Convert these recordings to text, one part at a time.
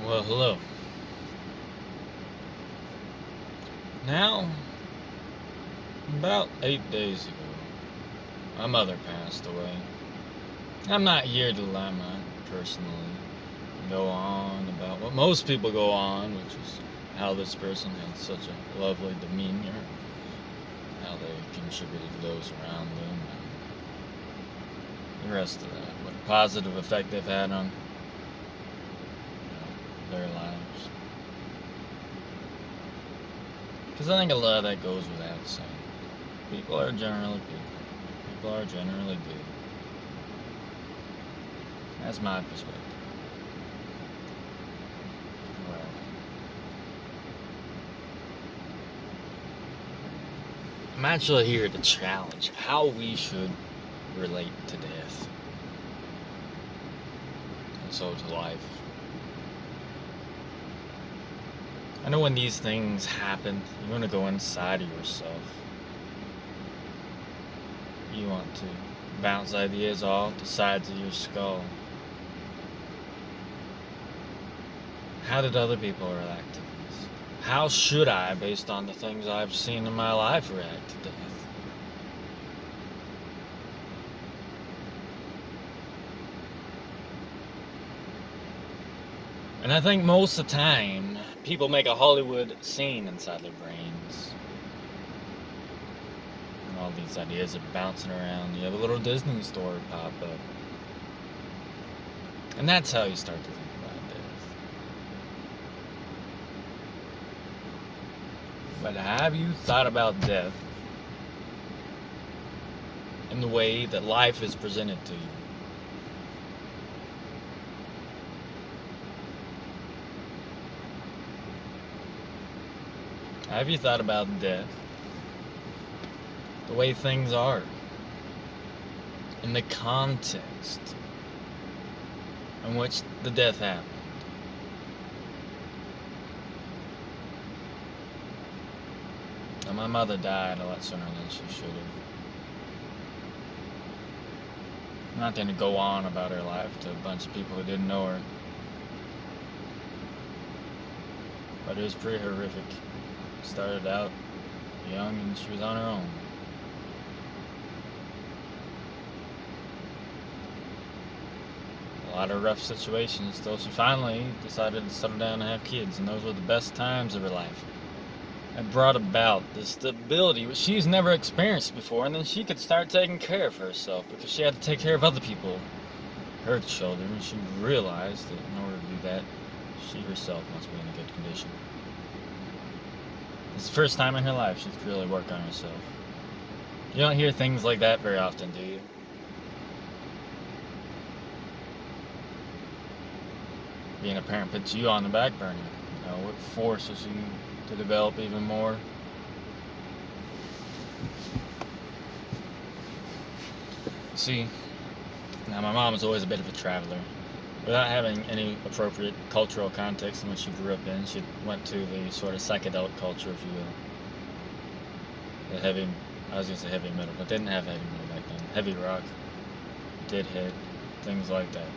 Well, hello. Now, about 8 days ago, my mother passed away. I'm not here to lament personally, go on about what most people go on, which is how this person had such a lovely demeanor, how they contributed to those around them, and the rest of that. What a positive effect they've had on their lives. Because I think a lot of that goes without saying. People are generally people. People are generally good. That's my perspective. Well, I'm actually here to challenge how we should relate to death and so to life. I know when these things happen, you want to go inside of yourself. You want to bounce ideas off the sides of your skull. How did other people react to this? How should I, based on the things I've seen in my life, react to death? And I think most of the time, people make a Hollywood scene inside their brains. And all these ideas are bouncing around. You have a little Disney story pop up. And that's how you start to think about death. But have you thought about death in the way that life is presented to you? Have you thought about death the way things are in the context in which the death happened? Now, my mother died a lot sooner than she should have. I'm not going to go on about her life to a bunch of people who didn't know her. But it was pretty horrific. Started out young and she was on her own. A lot of rough situations till she finally decided to settle down and have kids, and those were the best times of her life. It brought about the stability which she's never experienced before, and then she could start taking care of herself because she had to take care of other people, her children, and she realized that in order to do that, she herself must be in a good condition. It's the first time in her life she could really work on herself. You don't hear things like that very often, do you? Being a parent puts you on the back burner. It forces you to develop even more. See, now my mom was always a bit of a traveler. Without having any appropriate cultural context in which she grew up in, she went to the sort of psychedelic culture, if you will. I was going to say heavy metal, but didn't have heavy metal back then. Heavy rock, Deadhead, things like that.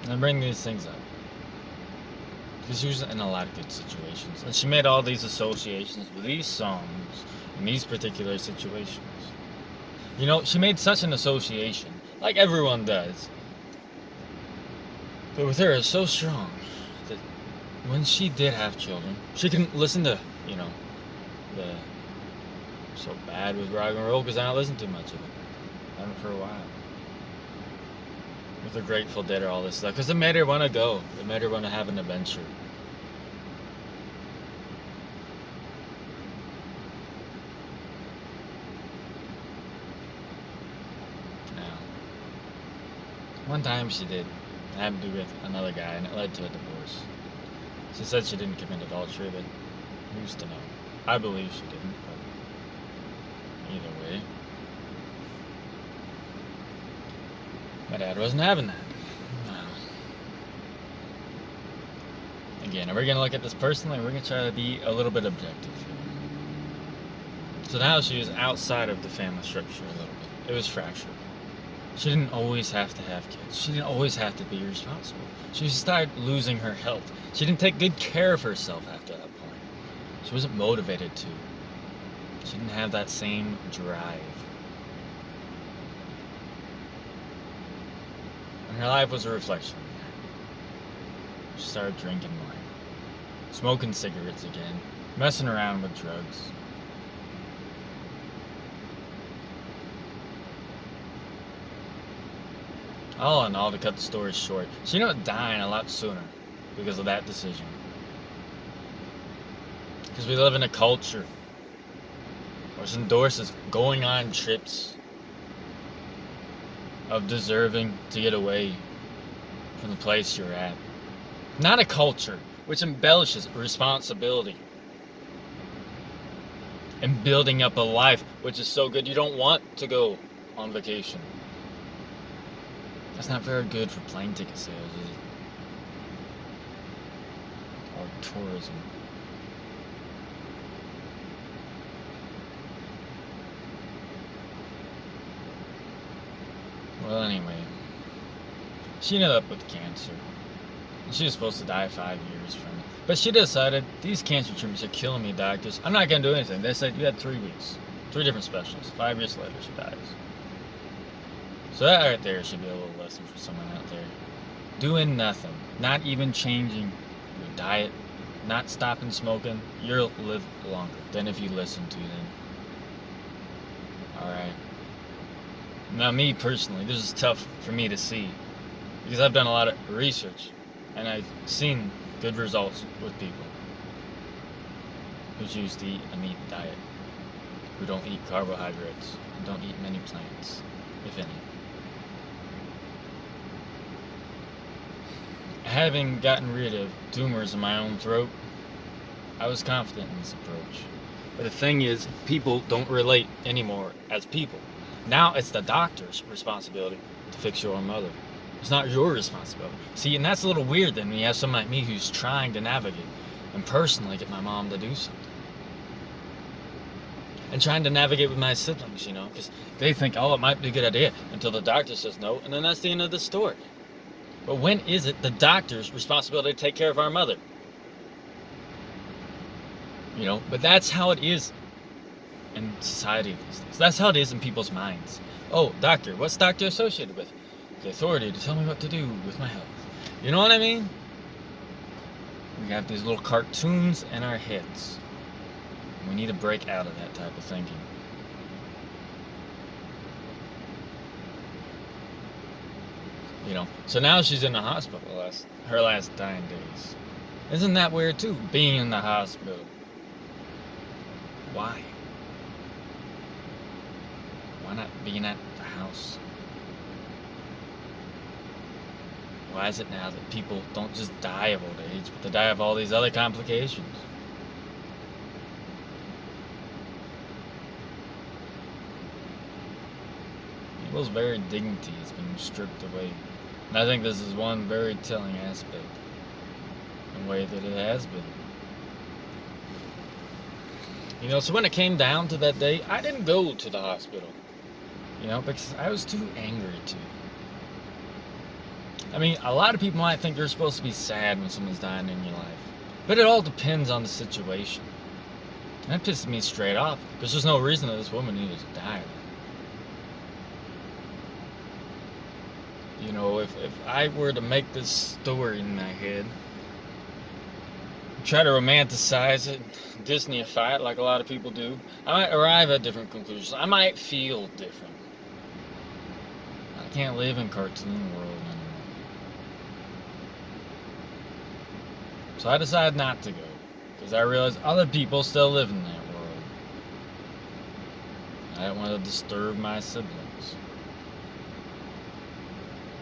And I bring these things up because she was in a lot of good situations, and she made all these associations with these songs in these particular situations. She made such an association, like everyone does, but with her it's so strong that when she did have children, she can listen to, the So Bad with rock and roll because I don't listen to much of it. I haven't for a while. With the Grateful Dead or all this stuff, because it made her want to go. It made her want to have an adventure. Now, one time she did have to do with another guy, and it led to a divorce. She said she didn't commit adultery, but who's to know? I believe she didn't, but either way. My dad wasn't having that. Again, we're going to look at this personally, we're going to try to be a little bit objective. So now she was outside of the family structure a little bit. It was fractured. She didn't always have to have kids. She didn't always have to be responsible. She started losing her health. She didn't take good care of herself after that point. She wasn't motivated to. She didn't have that same drive. And her life was a reflection of that. She started drinking wine, smoking cigarettes again, messing around with drugs. All in all, to cut the story short, she ended up dying a lot sooner because of that decision. Because we live in a culture which endorses going on trips of deserving to get away from the place you're at. Not a culture which embellishes responsibility and building up a life which is so good you don't want to go on vacation. That's not very good for plane ticket sales, is it? Or tourism. Well, anyway, she ended up with cancer. She was supposed to die 5 years from it. But she decided, these cancer treatments are killing me, doctors. I'm not going to do anything. They said, you had 3 weeks. 3 different specials. 5 years later, she dies. So that right there should be a little lesson for someone out there. Doing nothing. Not even changing your diet. Not stopping smoking. You'll live longer than if you listen to them. Alright. Now, me personally, this is tough for me to see. Because I've done a lot of research. And I've seen good results with people who choose to eat a meat diet. Who don't eat carbohydrates. Who don't eat many plants, if any. Having gotten rid of tumors in my own throat, I was confident in this approach. But the thing is, people don't relate anymore as people. Now it's the doctor's responsibility to fix your own mother. It's not your responsibility. See, and that's a little weird then when you have someone like me who's trying to navigate and personally get my mom to do something. And trying to navigate with my siblings, because they think, oh, it might be a good idea until the doctor says no, and then that's the end of the story. But when is it the doctor's responsibility to take care of our mother? But that's how it is in society these days. That's how it is in people's minds. Oh, doctor, what's doctor associated with? The authority to tell me what to do with my health. You know what I mean? We have these little cartoons in our heads. We need to break out of that type of thinking. So now she's in the hospital, her last dying days. Isn't that weird too, being in the hospital? Why? Why not being at the house? Why is it now that people don't just die of old age, but they die of all these other complications? People's very dignity is being stripped away. And I think this is one very telling aspect in a way that it has been. So when it came down to that day, I didn't go to the hospital. Because I was too angry to. I mean, a lot of people might think you're supposed to be sad when someone's dying in your life. But it all depends on the situation. And that pisses me straight off. Because there's no reason that this woman needed to die. If I were to make this story in my head, try to romanticize it, Disneyify it like a lot of people do, I might arrive at different conclusions. I might feel different. I can't live in cartoon world anymore. So I decided not to go, because I realized other people still live in that world. I didn't want to disturb my siblings.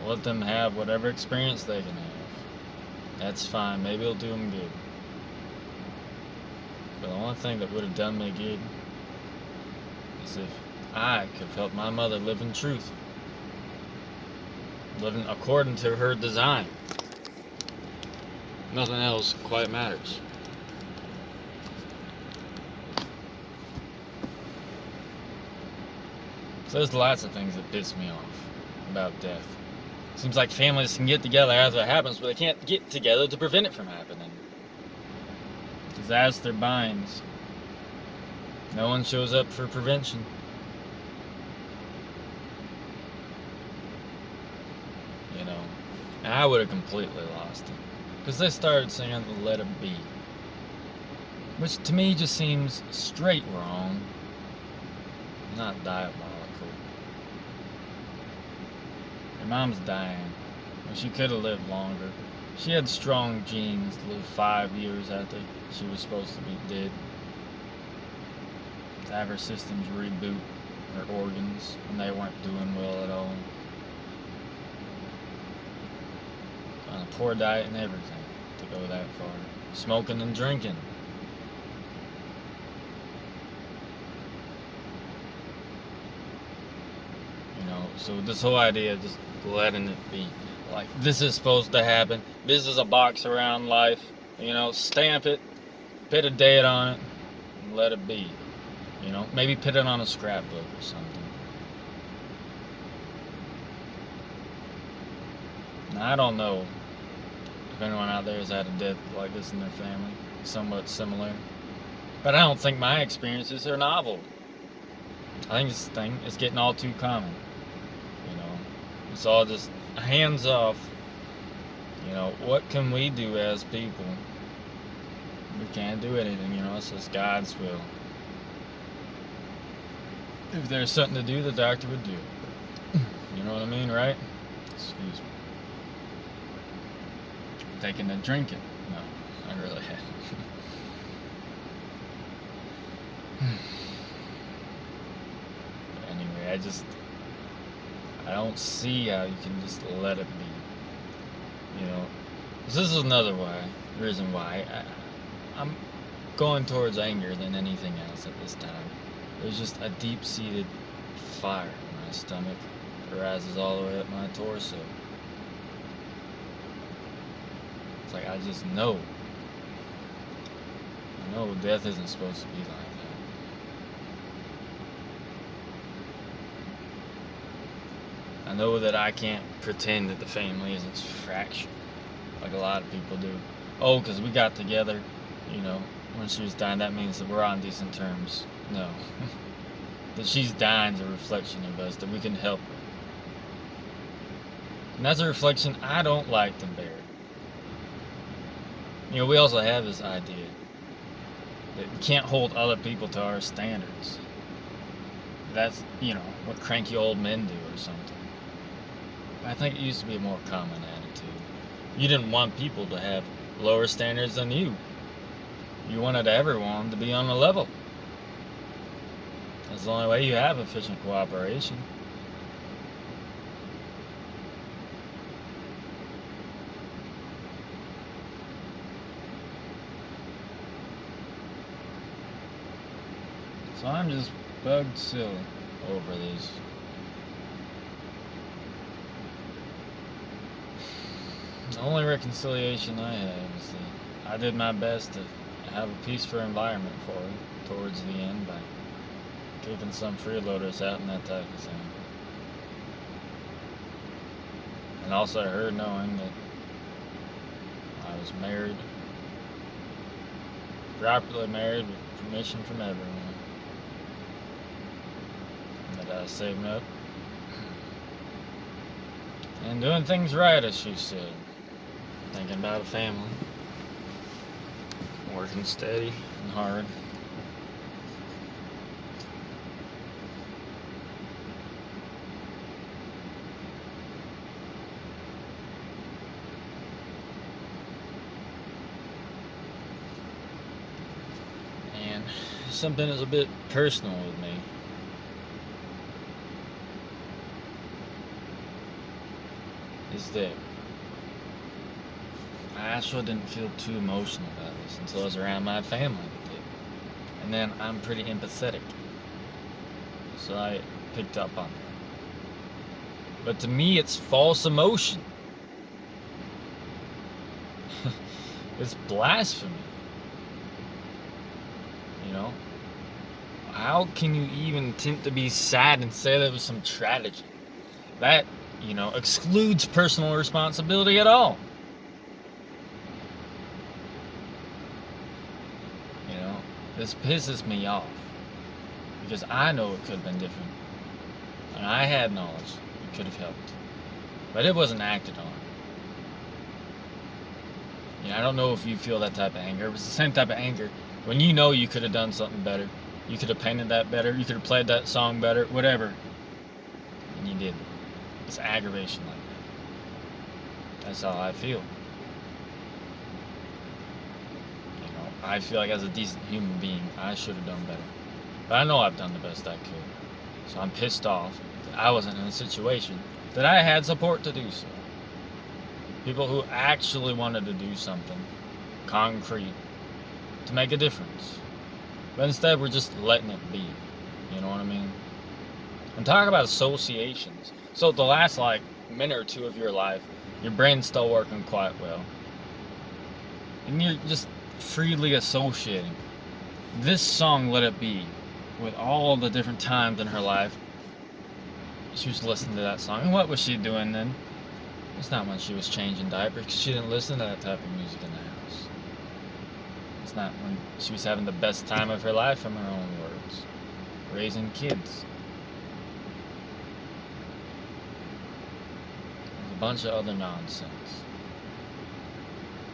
Let them have whatever experience they can have. That's fine. Maybe it'll do them good. But the only thing that would have done me good is if I could have helped my mother live in truth. Living according to her design. Nothing else quite matters. So there's lots of things that piss me off. about death. Seems like families can get together after it happens, but they can't get together to prevent it from happening. Disaster binds. No one shows up for prevention. You know, and I would have completely lost it. Because they started singing Let It Be. Which to me just seems straight wrong, not diabolical. Your mom's dying. Well, she could have lived longer. She had strong genes to live 5 years after she was supposed to be dead. To have her systems reboot her organs when they weren't doing well at all. On a poor diet and everything to go that far. Smoking and drinking. You know, so this whole idea of just letting it be. Like, this is supposed to happen. This is a box around life. You know, stamp it, put a date on it, and let it be. You know, maybe put it on a scrapbook or something. Now, I don't know if anyone out there has had a death like this in their family, somewhat similar. But I don't think my experiences are novel. I think this thing is getting all too common. You know, it's all just hands off. You know, what can we do as people? We can't do anything, you know, it's just God's will. If there's something to do, the doctor would do it. You know what I mean, right? Excuse me. Taking a drinking. No, I really haven't. Anyway, I don't see how you can just let it be. You know, this is another reason why I'm going towards anger than anything else at this time. There's just a deep-seated fire in my stomach that rises all the way up my torso. It's like I just know. I know death isn't supposed to be like that. I know that I can't pretend that the family isn't fractured like a lot of people do. Oh, because we got together, you know, when she was dying, that means that we're on decent terms. No. That she's dying is a reflection of us, that we can help her. And that's a reflection I don't like to bear. You know, we also have this idea that we can't hold other people to our standards. That's, you know, what cranky old men do or something. I think it used to be a more common attitude. You didn't want people to have lower standards than you. You wanted everyone to be on a level. That's the only way you have efficient cooperation. So I'm just bugged silly over this. The only reconciliation I have is that I did my best to have a peaceful environment for her towards the end by kicking some freeloaders out and that type of thing. And also her knowing that I was married, properly married with permission from everyone. And that I was saving up and doing things right, as she said. Thinking about a family. Working steady and hard. And something is a bit personal with me. Is that I actually didn't feel too emotional about this until I was around my family that did. And then I'm pretty empathetic. So I picked up on that. But to me, it's false emotion. It's blasphemy. You know? How can you even attempt to be sad and say there was some tragedy? That excludes personal responsibility at all. This pisses me off because I know it could have been different, and I had knowledge it could have helped, but it wasn't acted on. I don't know if you feel that type of anger. It was the same type of anger when you know you could have done something better. You could have painted that better. You could have played that song better, whatever. And you didn't. It's aggravation like that. That's how I feel. I feel like as a decent human being, I should have done better. But I know I've done the best I could. So I'm pissed off that I wasn't in a situation that I had support to do so. People who actually wanted to do something concrete to make a difference. But instead, we're just letting it be. You know what I mean? And talk about associations. So the last minute or two of your life, your brain's still working quite well. And you're just freely associating this song, Let It Be, with all the different times in her life she was listening to that song. And what was she doing then? It's not when she was changing diapers, because she didn't listen to that type of music in the house. It's not when she was having the best time of her life, in her own words, raising kids. There's a bunch of other nonsense.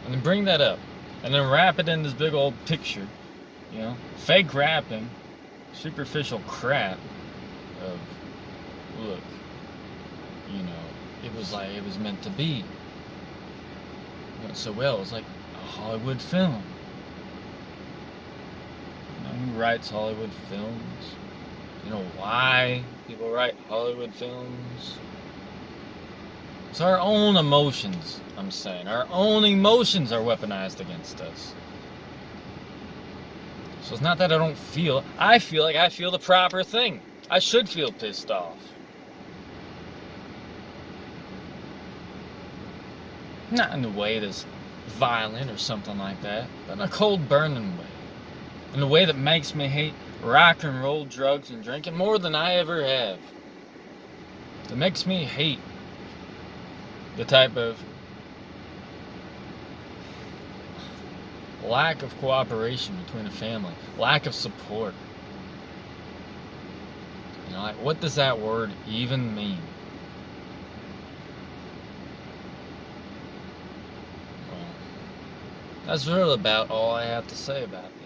And then bring that up, and then wrap it in this big old picture, fake wrapping, superficial crap of, look, it was meant to be. It went so well. It was like a Hollywood film. Who writes Hollywood films? You know why people write Hollywood films? It's our own emotions, I'm saying. Our own emotions are weaponized against us. So it's not that I don't feel. I feel like I feel the proper thing. I should feel pissed off. Not in a way that's violent or something like that, but in a cold burning way. In a way that makes me hate rock and roll, drugs, and drinking more than I ever have. That makes me hate the type of lack of cooperation between a family, lack of support. What does that word even mean? Well, that's really about all I have to say about this.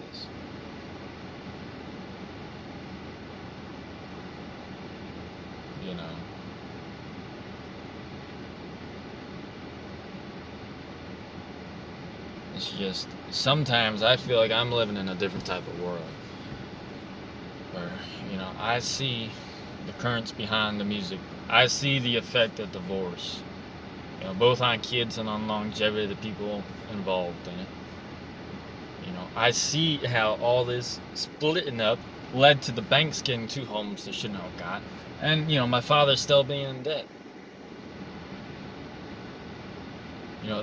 It's just, sometimes I feel like I'm living in a different type of world. Where, I see the currents behind the music. I see the effect of divorce. Both on kids and on longevity of the people involved in it. I see how all this splitting up led to the banks getting 2 homes they shouldn't have got. And, my father still being in debt.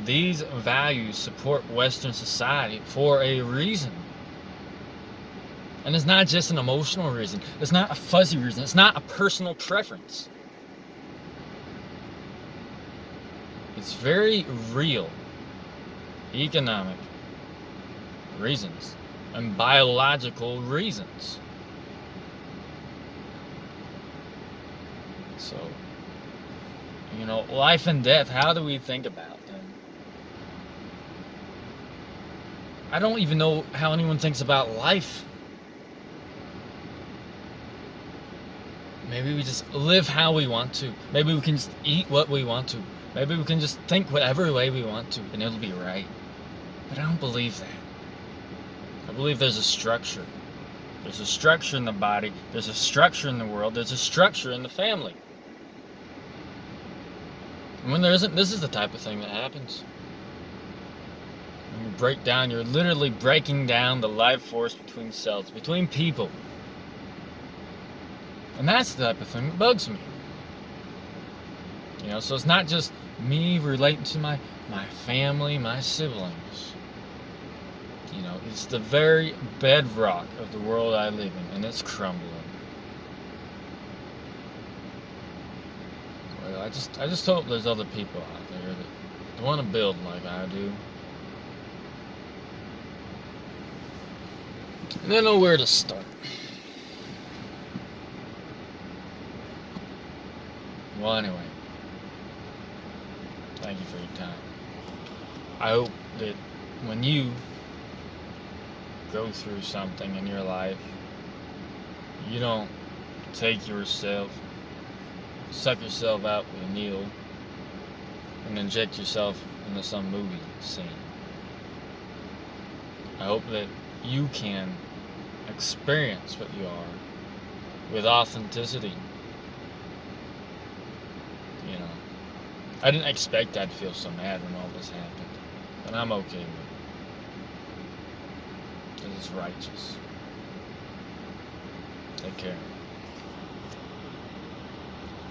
These values support Western society for a reason. And it's not just an emotional reason. It's not a fuzzy reason. It's not a personal preference. It's very real economic reasons and biological reasons. So, life and death, how do we think about them? I don't even know how anyone thinks about life. Maybe we just live how we want to. Maybe we can just eat what we want to. Maybe we can just think whatever way we want to, and it'll be right. But I don't believe that. I believe there's a structure. There's a structure in the body. There's a structure in the world. There's a structure in the family. And when there isn't, this is the type of thing that happens. When you break down, you're literally breaking down the life force between cells, between people. And that's the type of thing that bugs me. So it's not just me relating to my family, my siblings. It's the very bedrock of the world I live in, and it's crumbling. Well, I I just hope there's other people out there that want to build like I do. And they know where to start. Well, anyway, thank you for your time. I hope that when you go through something in your life, you don't take yourself, suck yourself out with a needle, and inject yourself into some movie scene. I hope that you can experience what you are with authenticity. You know, I didn't expect I'd feel so mad when all this happened, but I'm okay with it. Because it's righteous. Take care.